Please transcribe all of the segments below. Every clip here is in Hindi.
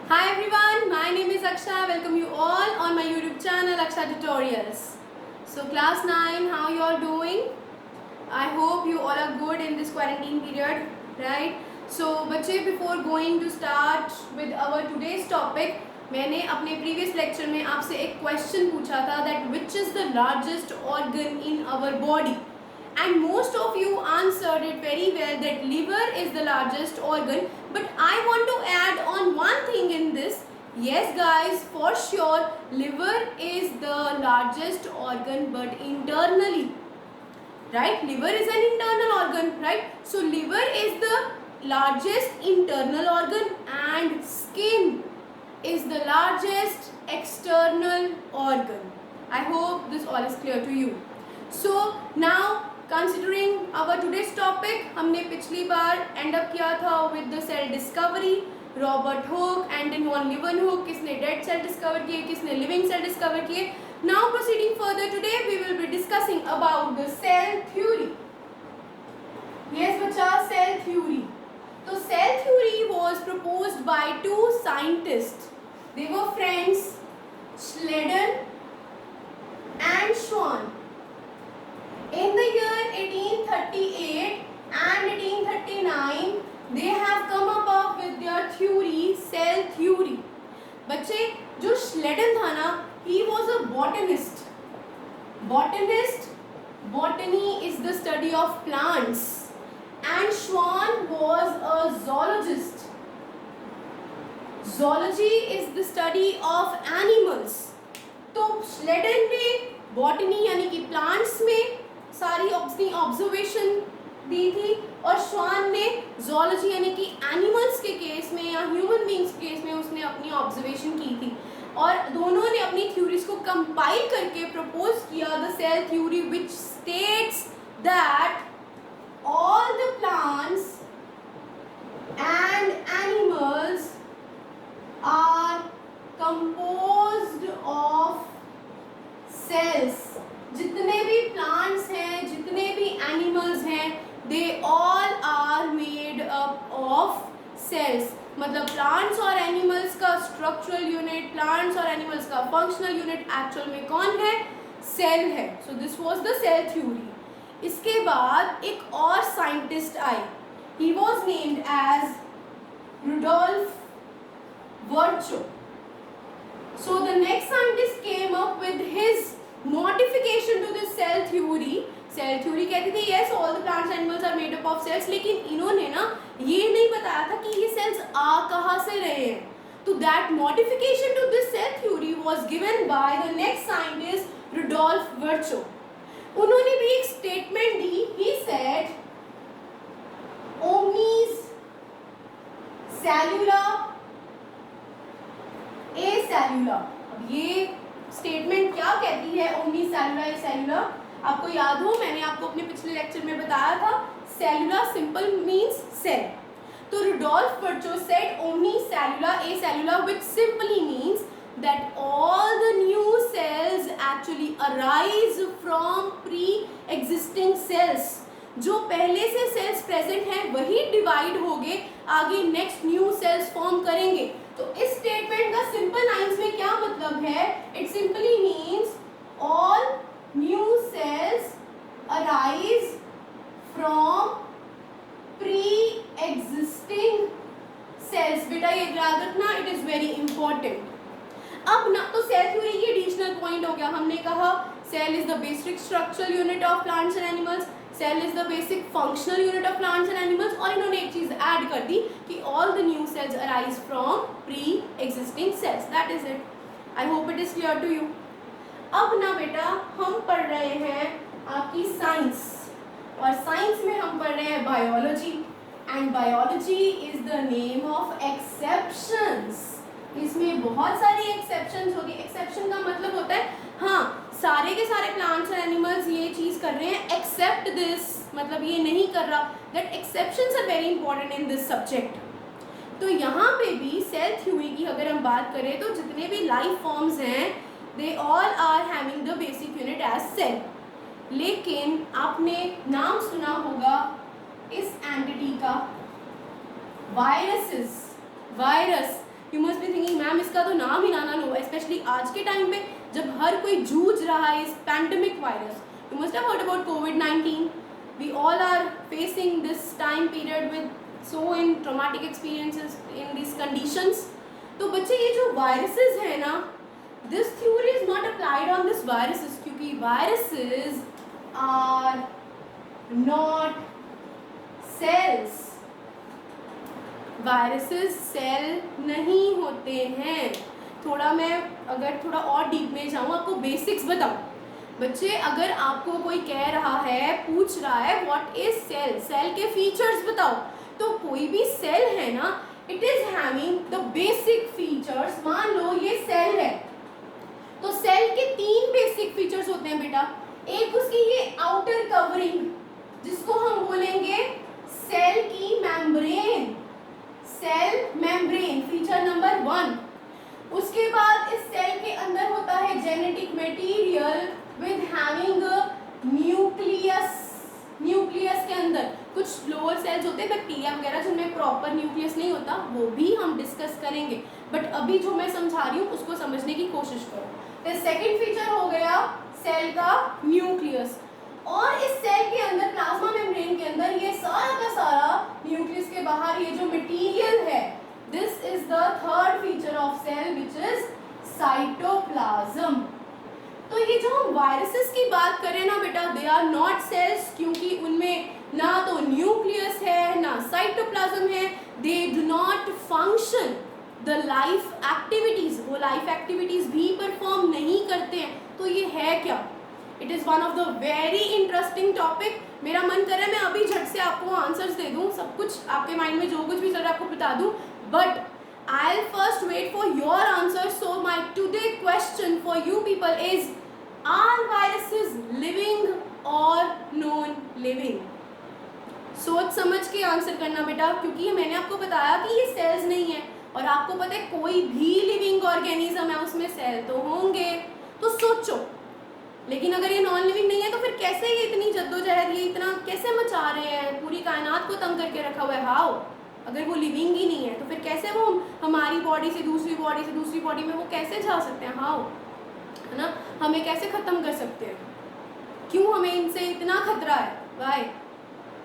Hi everyone, my name is Aksha. Welcome you all on my YouTube channel Aksha Tutorials. So class 9, how you all doing? I hope you all are good in this quarantine period, right? So बच्चे, before going to start with our today's topic, मैंने अपने previous lecture में आपसे एक question पूछा था that which is the largest organ in our body? And most of you answered it very well that liver is the largest organ. But I want to add on one thing in this. Yes guys, for sure liver is the largest organ, but internally, right? Liver is an internal organ, right? So liver is the largest internal organ and skin is the largest external organ. I hope this all is clear to you. So now considering our today's topic, हमने पिछली बार end up किया था with the cell discovery, Robert Hooke, Antony van Leeuwenhoek, किसने डेड सेल डिस्कवर किए, किसने लिविंग सेल डिस्कवर किए. Now proceeding further today, we will be discussing about the cell theory. Yes बच्चा, cell theory. तो cell theory was proposed by two scientists. They were friends, Schleiden and Schwann. In the year 1838 and 1839, they have come up with their theory, cell theory. बच्चे, जो Schleiden था ना, he was a botanist. Botany is the study of plants, and Schwann was a zoologist. Zoology is the study of animals. तो Schleiden ने botany यानी कि plants में सारी अपनी ऑब्जर्वेशन दी थी और श्वान ने zoology यानी कि एनिमल्स के केस में या ह्यूमन बींग्स के केस में उसने अपनी ऑब्जर्वेशन की थी और दोनों ने अपनी थ्योरीज को कंपाइल करके प्रपोज किया the cell theory which states that all the plants and animals are composed of cells. जितने भी प्लांट्स हैं, जितने भी एनिमल्स हैं, they all are made up of cells. मतलब प्लांट्स और एनिमल्स का स्ट्रक्चरल यूनिट, प्लांट्स और एनिमल्स का फंक्शनल यूनिट एक्चुअल में कौन है? सेल है. So this was the cell theory. इसके बाद एक और साइंटिस्ट आए. He was named as Rudolf वर्चो. So the next scientist came up with his modification to this cell theory. Cell theory कहती थी yes all the plants animals are made up of cells, लेकिन इन्होंने ना ये नहीं बताया था कि ये cells आ कहाँ से रहे हैं. तो that modification to this cell theory was given by the next scientist Rudolf Virchow. उन्होंने भी एक statement the. He said omnis cellula acellular. अब ये स्टेटमेंट क्या कहती है? ओमनी सेलुला एसेलुला. आपको याद हो मैंने आपको अपने पिछले लेक्चर में बताया था सेलुला सिंपल मींस सेल. तो रुडोल्फ वर्चो सेड ओमनी सेलुला एसेलुला which simply means that all the new cells actually arise from pre existing cells. जो पहले से सेल्स प्रेजेंट हैं वही डिवाइड होंगे, आगे नेक्स्ट न्यू सेल्स फॉर्म करेंगे. तो इस स्टेटमेंट का सिंपल लाइंस में क्या मतलब है? It simply means all new cells arise from pre existing sales. बेटा ये याद रखना, इट इज वेरी इंपॉर्टेंट. अब ना तो सेल थ्योरी की एडिशनल पॉइंट हो गया. हमने कहा cell is the basic structural unit of plants and animals, cell is the basic functional unit of plants and animals, और इन्होंने एक चीज ऐड कर दी कि all the new cells arise from pre existing cells. That is it. I hope it is clear to you. अब ना बेटा हम पढ़ रहे हैं आपकी साइंस, और साइंस में हम पढ़ रहे हैं biology, and biology is the name of exceptions. इसमें बहुत सारी एक्सेप्शंस होगी. एक्सेप्शन का मतलब होता है हाँ सारे के सारे प्लांट्स और एनिमल्स ये चीज़ कर रहे हैं एक्सेप्ट दिस, मतलब ये नहीं कर रहा. That exceptions are very important in this subject. तो यहाँ पे भी सेल थ्योरी की अगर हम बात करें तो जितने भी लाइफ फॉर्म्स हैं they all are having the basic unit as cell. लेकिन आपने नाम सुना होगा इस एंटिटी का, viruses. Virus you must be thinking ma'am इसका तो नाम ही ना लो, स्पेशली आज के टाइम पे जब हर कोई जूझ रहा है इस pandemic virus. You must have heard about कोविड-19. We all are facing this time period with so in traumatic experiences in this conditions. तो बच्चे ये जो वायरसेस है ना, this theory is not applied on this viruses, क्योंकि viruses are not cells. Viruses cell नहीं होते हैं. थोड़ा मैं अगर थोड़ा और डीप में जाऊँ, आपको बेसिक्स बताऊँ. बच्चे अगर आपको कोई कह रहा है, पूछ रहा है व्हाट इज सेल, सेल के फीचर्स बताओ, तो कोई भी सेल है ना, it is having the basic features. मान लो ये सेल है, तो सेल के 3 बेसिक फीचर्स होते हैं बेटा. एक उसकी ये आउटर कवरिंग, जिसको हम बोलेंगे सेल की membrane. Cell membrane feature number 1. उसके बाद इस सेल के अंदर होता है genetic material with having nucleus. Nucleus के अंदर कुछ लोअर सेल्स होते हैं बैक्टीरिया वगैरह जिनमें प्रॉपर न्यूक्लियस नहीं होता, वो भी हम डिस्कस करेंगे. बट अभी जो मैं समझा रही हूँ उसको समझने की कोशिश करो. तो सेकंड फीचर हो गया सेल का न्यूक्लियस. और इस सेल के अंदर प्लाज्मा मेम्ब्रेन के अंदर ये सारा का सारा न्यूक्लियस के बाहर ये जो मटेरियल है, this is the third feature of cell which is cytoplasm. तो ये जो हम वायरसेस की बात करें ना बेटा, दे आर नॉट सेल्स, क्योंकि उनमें ना तो न्यूक्लियस है ना साइटोप्लाज्म है. They do not function the life activities. वो लाइफ एक्टिविटीज भी परफॉर्म नहीं करते हैं. तो ये है क्या? It is one of the very interesting topic. मेरा मन कर रहा है मैं अभी झट से आपको आंसर्स दे दूँ, सब कुछ आपके माइंड में जो कुछ भी चल रहा है आपको बता दूँ, but I'll first wait for your answers. So my today question for you people is, are viruses living or non-living? सोच समझ के आंसर करना बेटा, क्योंकि मैंने आपको बताया कि ये सेल्स नहीं है, और आपको पता है कोई भी लिविंग ऑर्गेनिज्म है उसमें सेल तो होंगे. तो सोचो, लेकिन अगर ये नॉन लिविंग नहीं है तो फिर कैसे ये इतनी जद्दोजहद, ये इतना कैसे मचा रहे हैं, पूरी कायनात को तंग करके रखा हुआ है. हाउ? अगर वो लिविंग ही नहीं है तो फिर कैसे वो हमारी बॉडी से दूसरी बॉडी में वो कैसे जा सकते हैं? हाउ? है ना, हमें कैसे ख़त्म कर सकते हैं? क्यों हमें इनसे इतना खतरा है? Y?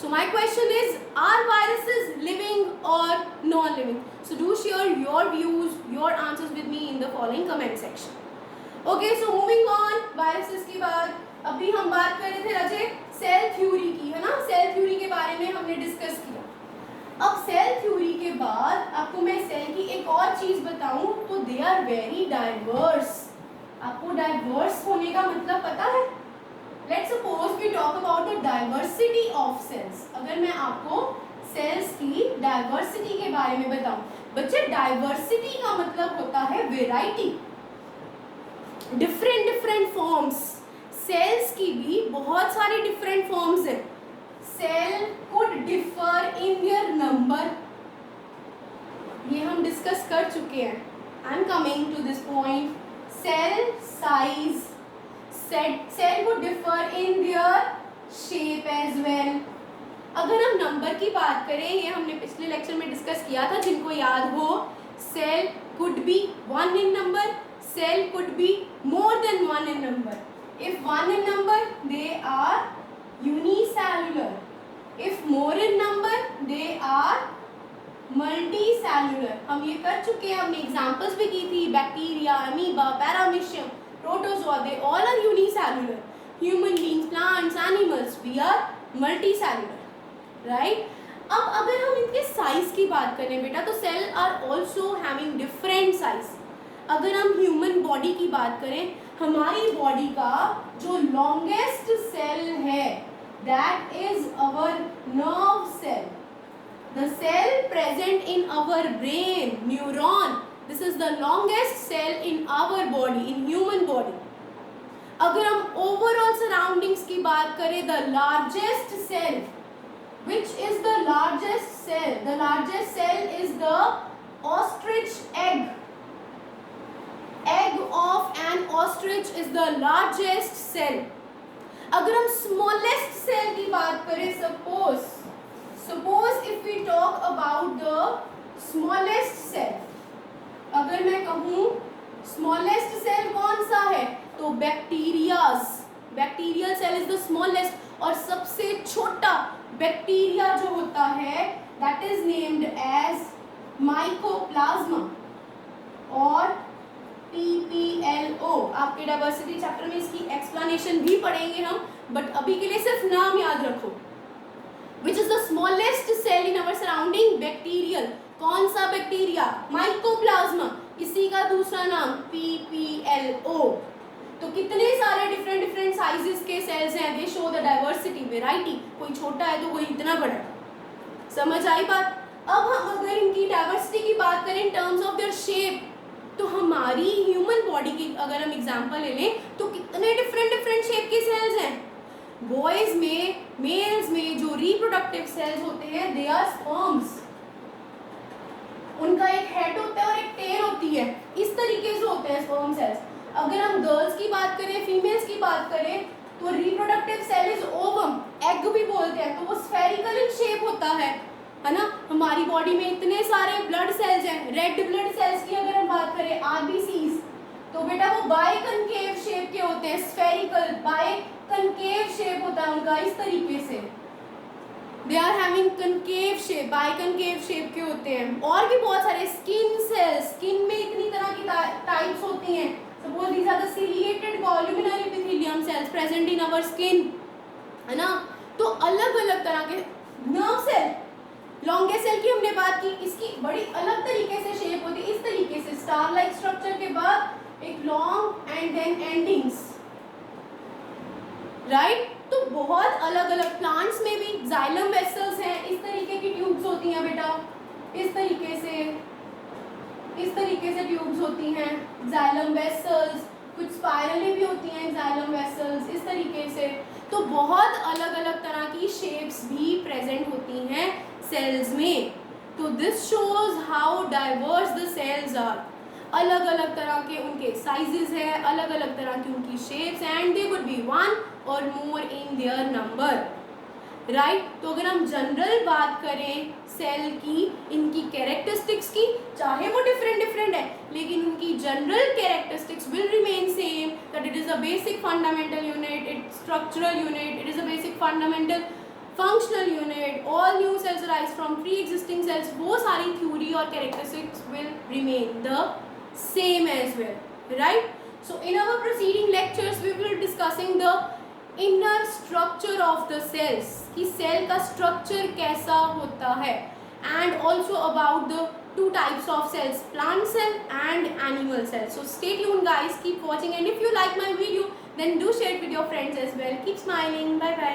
So my question is, are viruses living or non-living? So do share your views, your answers with me in the following comment section. Okay, so moving on, viruses के बाद अभी हम बात कर रहे थे राजे सेल थ्योरी की, है ना. सेल थ्योरी के बारे में हमने डिस्कस किया. अब सेल थ्योरी के बाद आपको मैं सेल की एक और चीज बताऊं, तो दे आर वेरी डाइवर्स. आपको डाइवर्स होने का मतलब पता है? Let's suppose we talk about the diversity of cells. अगर मैं आपको सेल्स की डाइवर्सिटी के बारे में बताऊं, बच्चे डाइवर्सिटी का मतलब होता है वेराइटी, डिफरेंट फॉर्म्स. सेल्स की भी बहुत सारी डिफरेंट फॉर्म्स हैं. Cell could differ in their number, ये हम डिस्कस कर चुके हैं. I am coming to this point. Cell size, cell को differ in their shape as well. अगर हम नंबर की बात करें, ये हमने पिछले लेक्चर में डिस्कस किया था, जिनको याद हो, cell could be 1 in number, cell could be more than 1 in number. If 1 in number they are unicellular, if more in number they are multicellular. हम ये कर चुके हैं, हमने एग्जांपल्स भी की थी, bacteria, amoeba, paramecium, protozoa, they all are unicellular. Human beings, plants, animals, we are multicellular, right? अब अगर हम इनके साइज की बात करें बेटा, तो cell are also having different size. अगर हम ह्यूमन बॉडी की बात करें, हमारी बॉडी का जो लॉन्गेस्ट सेल है, that is our nerve cell. The cell present in our brain, neuron, this is the longest cell in our body, in human body. अगर हम overall surroundings की बात करें, the largest cell, which is the largest cell? The largest cell is the ostrich egg. Egg of an ostrich is the largest cell. अगर हम smallest cell की बात करें, suppose if we talk about the smallest cell, अगर मैं कहूँ स्मॉलेस्ट सेल कौन सा है तो bacterial cell is the smallest, और सबसे छोटा बैक्टीरिया जो होता है that is named as mycoplasma और PPLO। आपके डाइवर्सिटी चैप्टर में इसकी एक्सप्लेनेशन भी पढ़ेंगे हम, बट अभी के लिए सिर्फ नाम याद रखो। Which is the smallest cell in our surrounding? Bacterial. कौन सा बैक्टीरिया? माइकोप्लाज्मा। इसी का दूसरा नाम PPLO। तो कितने सारे डिफरेंट साइजेस के सेल्स हैं, दे शो द डाइवर्सिटी, वेराइटी। कोई छोटा है तो कोई इतना बड़ा है। समझ आई बात? अब हम अगर इनकी डाइवर्सिटी की बात करें in terms of their shape, तो हमारी ह्यूमन बॉडी की अगर हम एग्जांपल ले लें तो कितने डिफरेंट शेप के सेल्स हैं। बॉयज में, मेल्स में जो रिप्रोडक्टिव सेल्स होते हैं दे आर स्पर्म्स। उनका एक हेड होता है और एक टेल होती है, इस तरीके से होते हैं स्पर्म सेल्स। अगर हम गर्ल्स की बात करें, फीमेल्स की बात करें, तो reproductive cell is ovum, egg भी बोलते हैं, तो वो स्फेरिकल इन शेप होता है ना। हमारी बॉडी में इतने सारे ब्लड सेल्स हैं। रेड ब्लड सेल्स की अगर हम बात करें RBCs, तो बेटा वो बाइकनकेव शेप के होते हैं, स्फेरिकल बाइकनकेव शेप होता है उनका, इस तरीके से they are having concave shape, biconcave shape के होते हैं। और भी बहुत सारे स्किन सेल्स, स्किन में इतनी तरह की टाइप्स होती हैं। Suppose these are the ciliated columnar epithelium cells present in our skin, है ना। तो अलग अलग तरह के नर्व सेल, लॉन्गेस्ट सेल की हमने बात की, इसकी बड़ी अलग तरीके से शेप होती है, इस तरीके से स्टार लाइक स्ट्रक्चर के बाद एक long and then endings, right. तो बहुत अलग अलग प्लांट्स में भी जाइलम वेसल्स हैं, इस तरीके की ट्यूब्स होती हैं बेटा, इस तरीके से ट्यूब्स होती हैं जाइलम वेसल्स। कुछ स्पाइरलें भी होती हैं जाइलम वेसल्स, इस तरीके से। तो बहुत अलग अलग तरह की शेप्स भी प्रेजेंट होती हैं सेल्स में। तो this shows how diverse the cells are. अलग अलग तरह के उनके साइजेस हैं, अलग अलग तरह की उनकी shapes, and they would be one और मोर इन देयर नंबर, राइट। तो अगर हम जनरल बात करें सेल की, इनकी कैरेक्टरिस्टिक्स की, चाहे वो डिफरेंट है, लेकिन उनकी general characteristics will remain same, that it is a basic fundamental unit, it structural unit, it is a basic fundamental functional unit, all new cells arise from pre-existing cells, वो सारी theory और characteristics will remain the same as well, right? So in our preceding lectures we will discussing the inner structure of the cells, कि cell का structure कैसा होता है, and also about the two types of cells, plant cell and animal cell. So stay tuned guys, keep watching, and if you like my video then do share it with your friends as well. Keep smiling, bye bye.